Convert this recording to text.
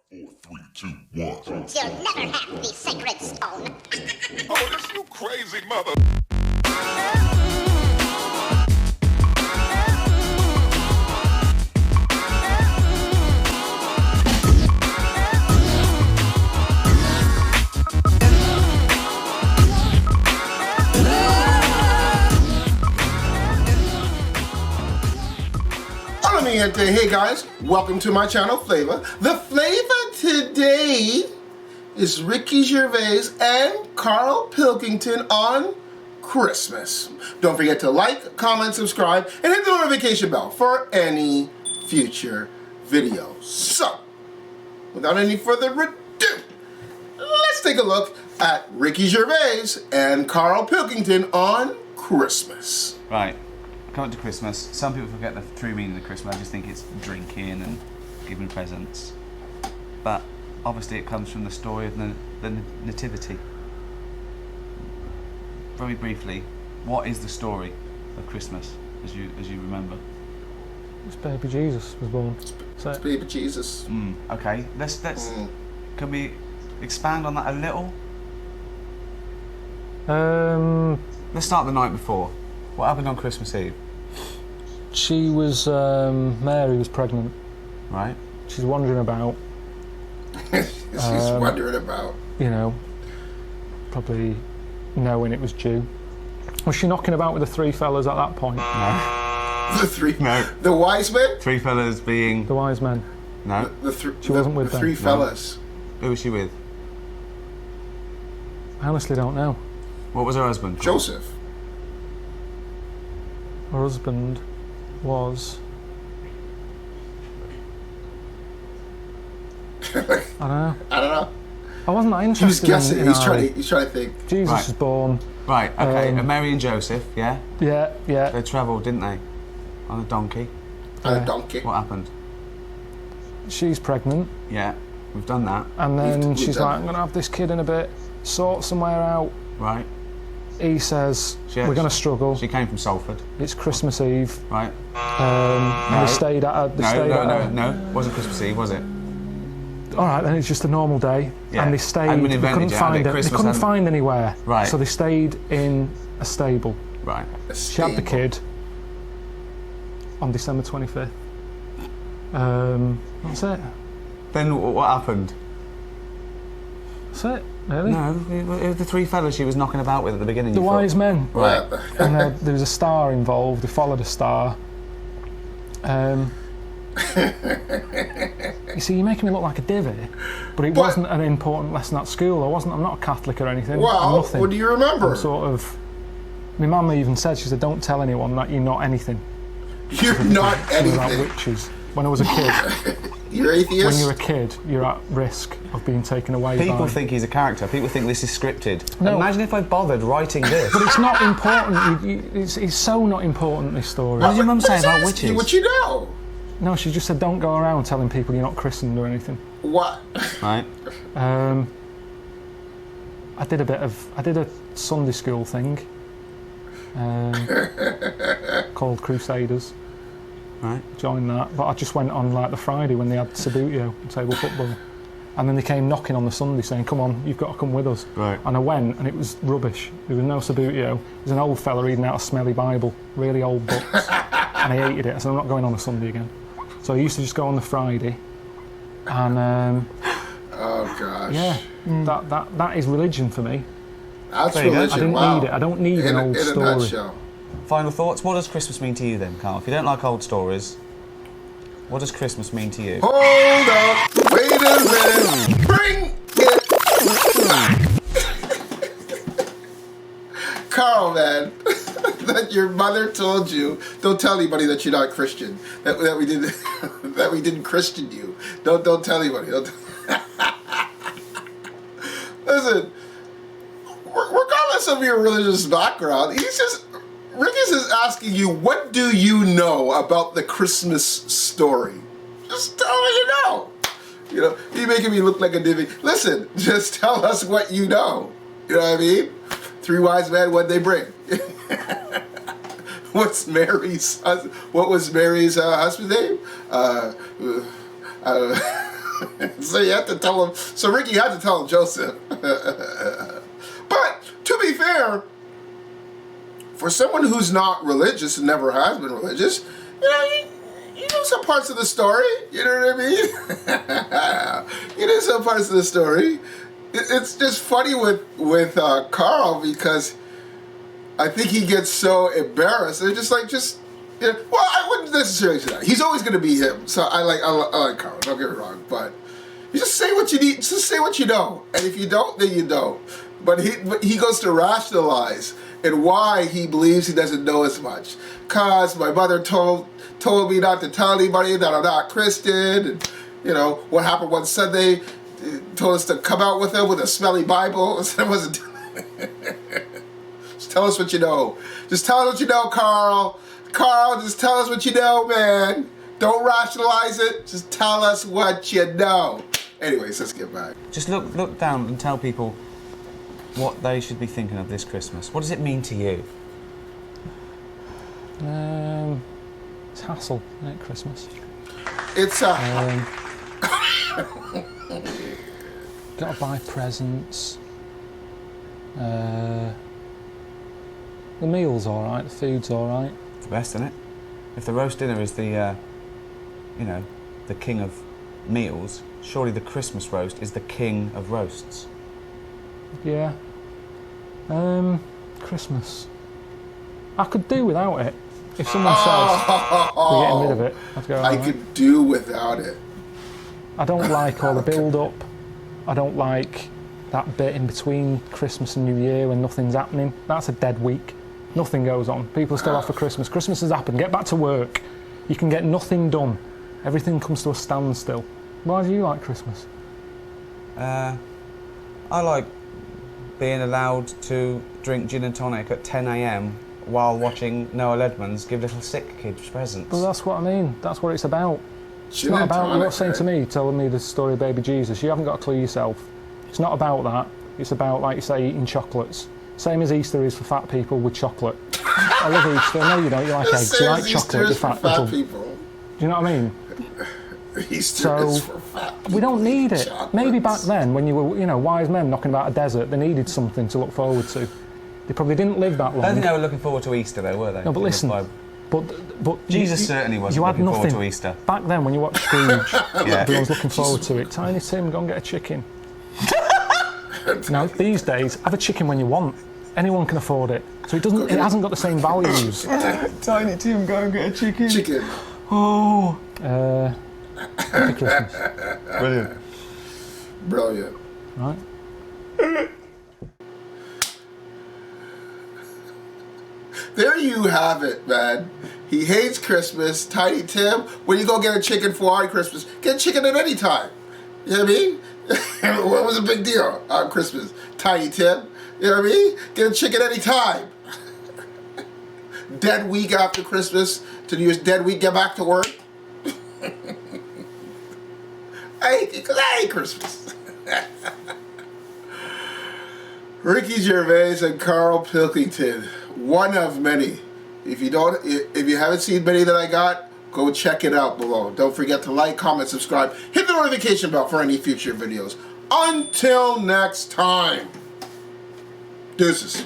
4, 3, 2, 1. You'll never have the sacred stone. Oh, this you crazy mother. Hey guys, welcome to my channel, Phlava. The flavor today is Ricky Gervais and Karl Pilkington on Christmas. Don't forget to like, comment, subscribe, and hit the notification bell for any future videos. So, without any further ado, let's take a look at Ricky Gervais and Karl Pilkington on Christmas. Right. Coming to Christmas, some people forget the true meaning of Christmas. I just think it's drinking and giving presents. But obviously it comes from the story of the Nativity. Very briefly, what is the story of Christmas, as you remember? It's baby Jesus was born. It's baby Jesus. Okay, let's can we expand on that a little? Let's start the night before. What happened on Christmas Eve? She was, Mary was pregnant. Right. She's wandering about. She's wandering about. You know, probably knowing it was due. Was she knocking about with the three fellas at that point? No. The three? No. The wise men? Three fellas being... The wise men? No. She wasn't with them? The three fellas. Who was she with? I honestly don't know. What was her husband called? Joseph. Her husband was... I don't know. I wasn't that interested. He was guessing. in He's trying to think. Jesus Right. was born. Right, okay. And Mary and Joseph, yeah? Yeah. They travelled, didn't they? On a donkey. On a donkey. What happened? She's pregnant. Yeah, we've done that. And then We've she's done like, that. I'm going to have this kid in a bit. Sort somewhere out. Right. He says, we're going to struggle. She came from Salford. It's Christmas Eve. Right. And they stayed at her. No. It wasn't Christmas Eve, was it? All right, then it's just a normal day. Yeah. And they stayed. Hadn't been They invented couldn't yet, find had it? it. They Christmas couldn't hadn't- find anywhere. Right. So they stayed in a stable. Right. She had the kid on December 25th. That's it. Then what happened? That's it, really. No, it was the three fellas she was knocking about with at the beginning. The wise men. Right. And there was a star involved. They followed a star. You see, you're making me look like a divvy, but it wasn't an important lesson at school. I'm not a Catholic or anything. Wow, I'm nothing. what do you remember? I'm sort of... My mum even said, she said, don't tell anyone that you're not anything. You're not She was like anything. witches. When I was a kid, You're atheist? when you're a kid, you're at risk of being taken away People by... think he's a character. People think this is scripted. No. Imagine if I bothered writing this. But it's not important. It's so not important, this story. What did your mum say Let's about ask you witches? what you know. No, she just said, don't go around telling people you're not christened or anything. What? Right. I did a Sunday school thing called Crusaders. Right. Joined that, but I just went on like the Friday when they had Sabutio, table football, and then they came knocking on the Sunday saying, come on, you've got to come with us. Right. And I went, and it was rubbish. There was no Sabutio. There's an old fella reading out a smelly Bible, really old books, and I hated it. I said, I'm not going on a Sunday again. So I used to just go on the Friday, and Oh gosh. yeah, that is religion for me. That's There you go. religion. I didn't Wow. need it. I don't need an old in story. a nutshell. Final thoughts? What does Christmas mean to you then, Carl? If you don't like old stories, what does Christmas mean to you? Hold up. Wait a minute. Bring it back. Karl, man. That your mother told you, don't tell anybody that you're not Christian. That we didn't that we didn't Christian you. Don't tell anybody. Listen, regardless of your religious background, Ricky's just asking you, what do you know about the Christmas story? Just tell me you know. You know, you're making me look like a divvy. Listen, just tell us what you know. You know what I mean? Three wise men, what'd they bring? What was Mary's husband's name? So you have to tell him. So Ricky had to tell him Joseph. But to be fair, for someone who's not religious and never has been religious, you know some parts of the story. You know what I mean? You know some parts of the story. It's just funny with Karl, because I think he gets so embarrassed. They're just like, well, I wouldn't necessarily say that. He's always going to be him. So I like Karl. Don't get me wrong, but you just say what you need. Just say what you know, and if you don't, then you don't. But he goes to rationalize and why he believes he doesn't know as much. Cause my mother told me not to tell anybody that I'm not Christian, and you know what happened one Sunday. Told us to come out with him with a smelly Bible. So I wasn't. Just tell us what you know. Just tell us what you know, Karl. Karl, just tell us what you know, man. Don't rationalize it. Just tell us what you know. Anyways, let's get back. Just look down and tell people what they should be thinking of this Christmas. What does it mean to you? It's hassle, isn't it, Christmas? It's gotta buy presents. The meal's alright, the food's alright. It's the best, isn't it? If the roast dinner is the, the king of meals, surely the Christmas roast is the king of roasts. Yeah. Christmas. I could do without it. If someone says we're getting rid of it, I'd go, I could do without it. I don't like all the build-up. I don't like that bit in between Christmas and New Year when nothing's happening. That's a dead week. Nothing goes on. People are still off for Christmas. Christmas has happened. Get back to work. You can get nothing done. Everything comes to a standstill. Why do you like Christmas? I like being allowed to drink gin and tonic at 10 a.m. while watching Noah Ledman's give little sick kids presents. Well, that's what I mean. That's what it's about. It's Gin not and about, tonic, you're not saying to right? me, telling me the story of baby Jesus. You haven't got a clue yourself. It's not about that. It's about, like you say, eating chocolates. Same as Easter is for fat people with chocolate. I love Easter. No, you don't. You like eggs. You like chocolate with fat little... people. Do you know what I mean? Easter is for fat people. We don't need it. Chocolates. Maybe back then, when you were, wise men knocking about a desert, they needed something to look forward to. They probably didn't live that long. I don't think they were looking forward to Easter, though, were they? No, but listen. But Jesus certainly wasn't had looking forward nothing. to Easter. Back then, when you watched Scrooge, Yeah. everyone's looking forward to it. Tiny Tim, go and get a chicken. Now, these days, have a chicken when you want. Anyone can afford it. So it hasn't got the same values. Tiny Tim, go and get a chicken. Chicken. Oh. Happy Christmas. Brilliant. Brilliant. Right? There you have it, man. He hates Christmas. Tiny Tim, when you go get a chicken for Christmas, get chicken at any time. You know what I mean? What was the big deal on Christmas? Tiny Tim, you know what I mean? Get a chicken any time. Dead week after Christmas to New Year's, dead week, get back to work. I hate Christmas. Ricky Gervais and Karl Pilkington, one of many. If you haven't seen many that I got, go check it out below. Don't forget to like, comment, subscribe, hit the notification bell for any future videos. Until next time, deuces.